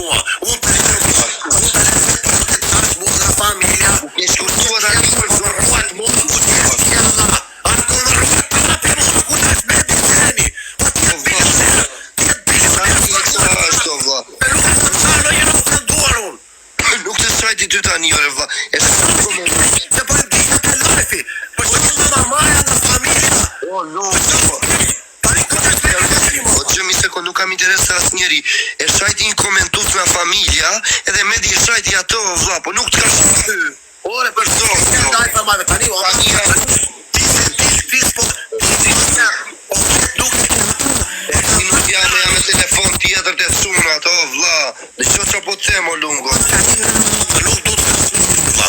mua. Unë të nga familja. E shkurtua da një Ruat mua, anë kërë ruat para për mua, ku në është me dizeni. Po tjetë bilë, nuk të shajti ty tani, ore vla. E shkurtua se po e disë të lajfi. Po që në mamaja nga familja. O gjëmi se nuk kam interes të asë njeri. E shajti një komentus nga familja, edhe me di e shajti ato, vla, po nuk të ka shajti. Ore për zonë, të dajtë për majve tani, Si nuk jam me telefon tjetër të sunë ato, vla. Dhe që po të them, o lungo. nuk du të vla.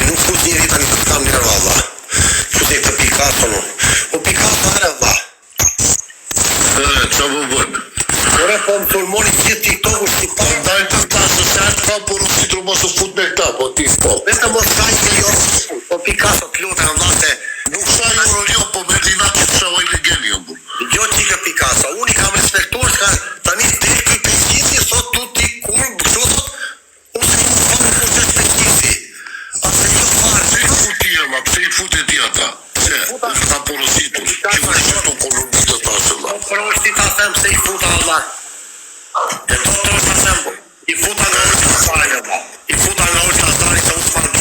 Nuk fut njëri tani të kam njërë valla. Futet të Picasso no. O Picasso herë valla. Qa po bën? Ore po më sulmoni gjithë TikTok-u shqiptar. Daj të tasë se atë ka porositur mos u fut me këta, po ti po. Vetëm mos kaj që jo. O Picasso t'lutem vllate. Nuk sa jo, po me linat të shawaj legeni jo bu. Jo qike Picasso, unë i kam respektuar s'ka tani deki pesqisi sot tu ti kur sot unë se më famë futet pesqisi. Ase jo farë. Pse i futi ema, pse i futi ti ata? Se, ka porositur. Që vërshë të kolombit të tasë la. Proshti ta them se i futa Allah. E do të ta them. I futa nga ulta stari, I futa nga ulta stari se unë